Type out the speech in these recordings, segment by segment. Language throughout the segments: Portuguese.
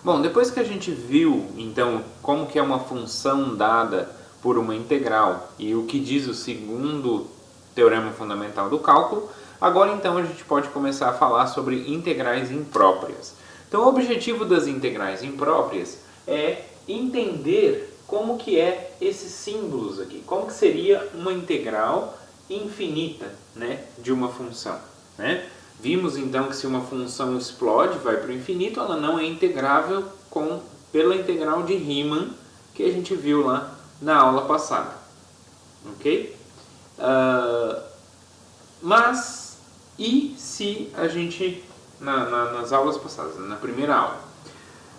Bom, depois que a gente viu, então, como que é uma função dada por uma integral e o que diz o segundo teorema fundamental do cálculo, agora então a gente pode começar a falar sobre integrais impróprias. Então, o objetivo das integrais impróprias é entender como que é esses símbolos aqui, como que seria uma integral infinita, né, de uma função, né? Vimos então que se uma função explode, vai para o infinito, ela não é integrável pela integral de Riemann que a gente viu lá na aula passada. Ok? Mas, e se a gente, nas aulas passadas, na primeira aula,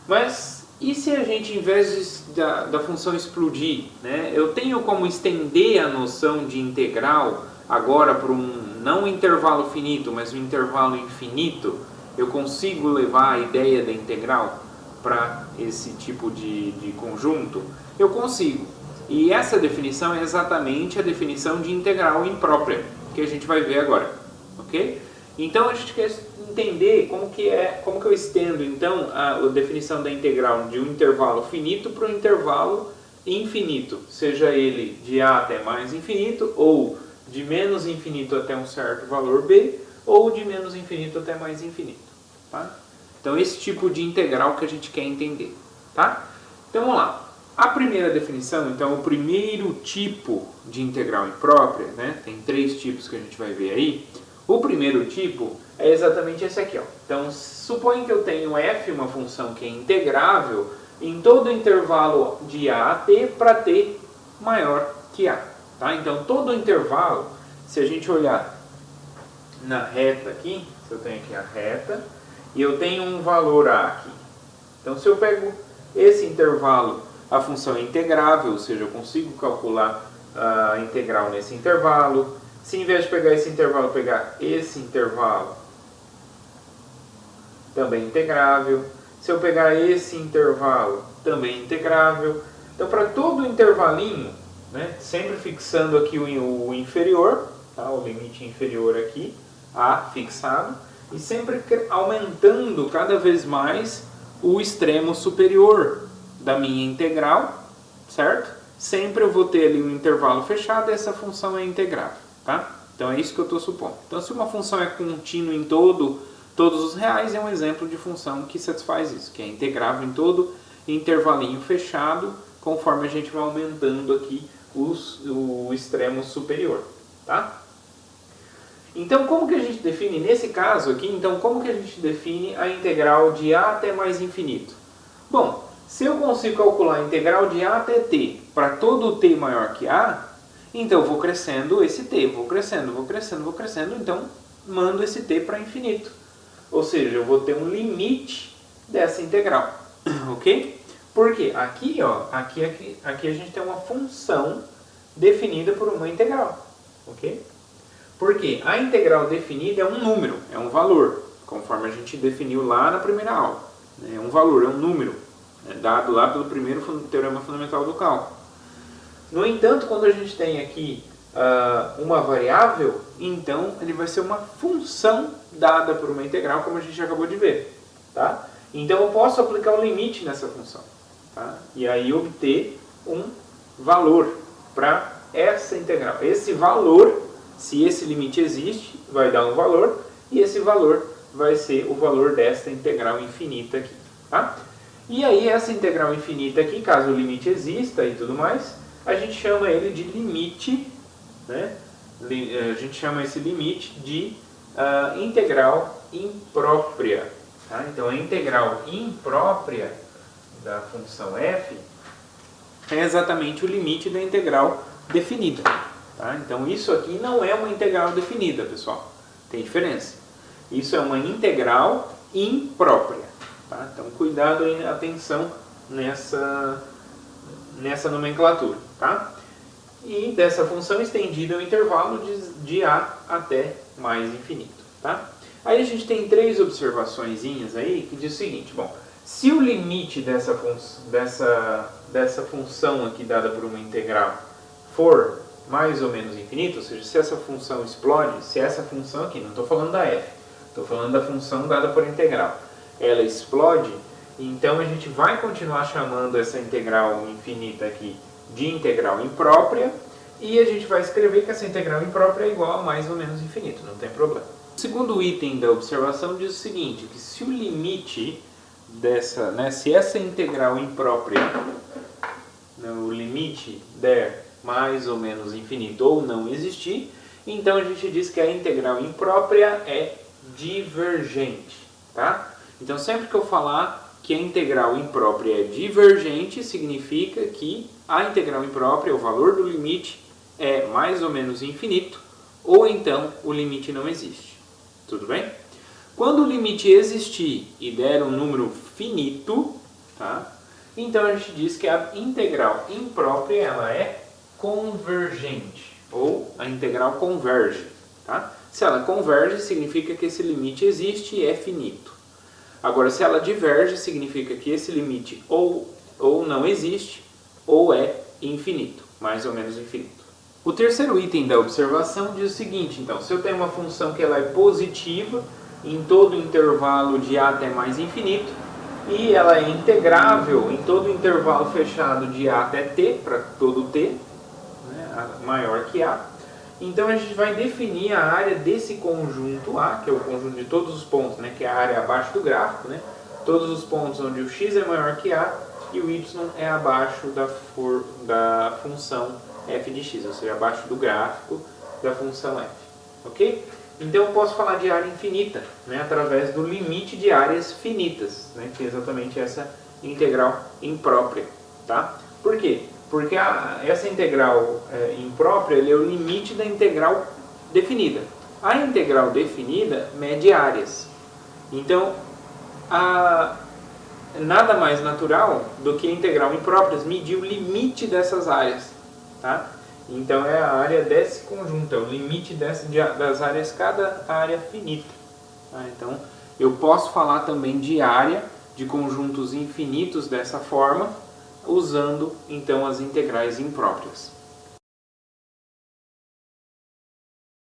mas e se a gente, em vez da função explodir, né, eu tenho como estender a noção de integral agora para não um intervalo finito, mas um intervalo infinito? Eu consigo levar a ideia da integral para esse tipo de conjunto? Eu consigo. E essa definição é exatamente a definição de integral imprópria, que a gente vai ver agora. Ok? Então a gente quer entender como que eu estendo então a definição da integral de um intervalo finito para um intervalo infinito, seja ele de a até mais infinito, ou de menos infinito até um certo valor b, ou de menos infinito até mais infinito. Tá? Então esse tipo de integral que a gente quer entender. Tá? Então vamos lá. A primeira definição, então, o primeiro tipo de integral imprópria, né? Tem 3 tipos que a gente vai ver aí. O primeiro tipo é exatamente esse aqui, ó. Então, suponha que eu tenho f, uma função que é integrável, em todo intervalo de a t para t maior que a. Tá? Então, todo intervalo, se a gente olhar na reta aqui, se eu tenho aqui a reta, e eu tenho um valor a aqui. Então, se eu pego esse intervalo, a função é integrável, ou seja, eu consigo calcular a integral nesse intervalo. Se em vez de pegar esse intervalo, pegar esse intervalo, também integrável. Se eu pegar esse intervalo, também integrável. Então, para todo intervalinho, né, sempre fixando aqui o inferior, tá, o limite inferior aqui, a fixado, e sempre aumentando cada vez mais o extremo superior da minha integral, certo? Sempre eu vou ter ali um intervalo fechado e essa função é integrável. Tá? Então é isso que eu estou supondo. Então se uma função é contínua em todos os reais, é um exemplo de função que satisfaz isso, que é integrável em todo intervalinho fechado, conforme a gente vai aumentando aqui o extremo superior. Tá? Então como que a gente define, nesse caso aqui, então como que a gente define a integral de a até mais infinito? Bom, se eu consigo calcular a integral de a até t para todo t maior que a, então eu vou crescendo esse t, vou crescendo, então mando esse t para infinito. Ou seja, eu vou ter um limite dessa integral, ok? Porque aqui, ó, aqui a gente tem uma função definida por uma integral, ok? Porque a integral definida é um número, é um valor, conforme a gente definiu lá na primeira aula. É um valor, é um número, dado lá pelo primeiro teorema fundamental do cálculo. No entanto, quando a gente tem aqui uma variável, então ele vai ser uma função dada por uma integral, como a gente acabou de ver. Tá? Então eu posso aplicar um limite nessa função. Tá? E aí obter um valor para essa integral. Esse valor, se esse limite existe, vai dar um valor, e esse valor vai ser o valor desta integral infinita aqui. Tá? E aí essa integral infinita aqui, caso o limite exista e tudo mais, a gente chama ele de limite, né? A gente chama esse limite de integral imprópria. Tá? Então a integral imprópria da função f é exatamente o limite da integral definida. Tá? Então isso aqui não é uma integral definida, pessoal. Tem diferença. Isso é uma integral imprópria. Tá? Então cuidado e atenção nessa nomenclatura. Tá? E dessa função estendida ao intervalo de a até mais infinito. Tá? Aí a gente tem 3 observaçõezinhas aí que diz o seguinte: bom, se o limite dessa função aqui dada por uma integral for mais ou menos infinito, ou seja, se essa função explode, se essa função aqui, não estou falando da f, estou falando da função dada por integral, ela explode, Então a gente vai continuar chamando essa integral infinita aqui de integral imprópria, e a gente vai escrever que essa integral imprópria é igual a mais ou menos infinito, não tem problema. O segundo item da observação diz o seguinte, que se o limite dessa, se essa integral imprópria, o limite der mais ou menos infinito ou não existir, então a gente diz que a integral imprópria é divergente, tá? Então sempre que eu falar que a integral imprópria é divergente, significa que a integral imprópria, o valor do limite, é mais ou menos infinito, ou então o limite não existe. Tudo bem? Quando o limite existir e der um número finito, tá? Então a gente diz que a integral imprópria ela é convergente, ou a integral converge. Tá? Se ela converge, significa que esse limite existe e é finito. Agora, se ela diverge, significa que esse limite ou não existe, ou é infinito, mais ou menos infinito. O terceiro item da observação diz o seguinte, então, se eu tenho uma função que ela é positiva em todo intervalo de a até mais infinito, e ela é integrável em todo intervalo fechado de a até t, para todo t, né, maior que a, então a gente vai definir a área desse conjunto A, que é o conjunto de todos os pontos, né, que é a área abaixo do gráfico, né, todos os pontos onde o x é maior que A e o y é abaixo da função f de x, ou seja, abaixo do gráfico da função f. Ok? Então eu posso falar de área infinita, né, através do limite de áreas finitas, né, que é exatamente essa integral imprópria. Tá? Por quê? Porque essa integral imprópria ele é o limite da integral definida. A integral definida mede áreas. Então, nada mais natural do que a integral imprópria medir o limite dessas áreas. Tá? Então, é a área desse conjunto, é o limite das áreas, cada área finita. Tá? Então, eu posso falar também de área de conjuntos infinitos dessa forma, usando então as integrais impróprias.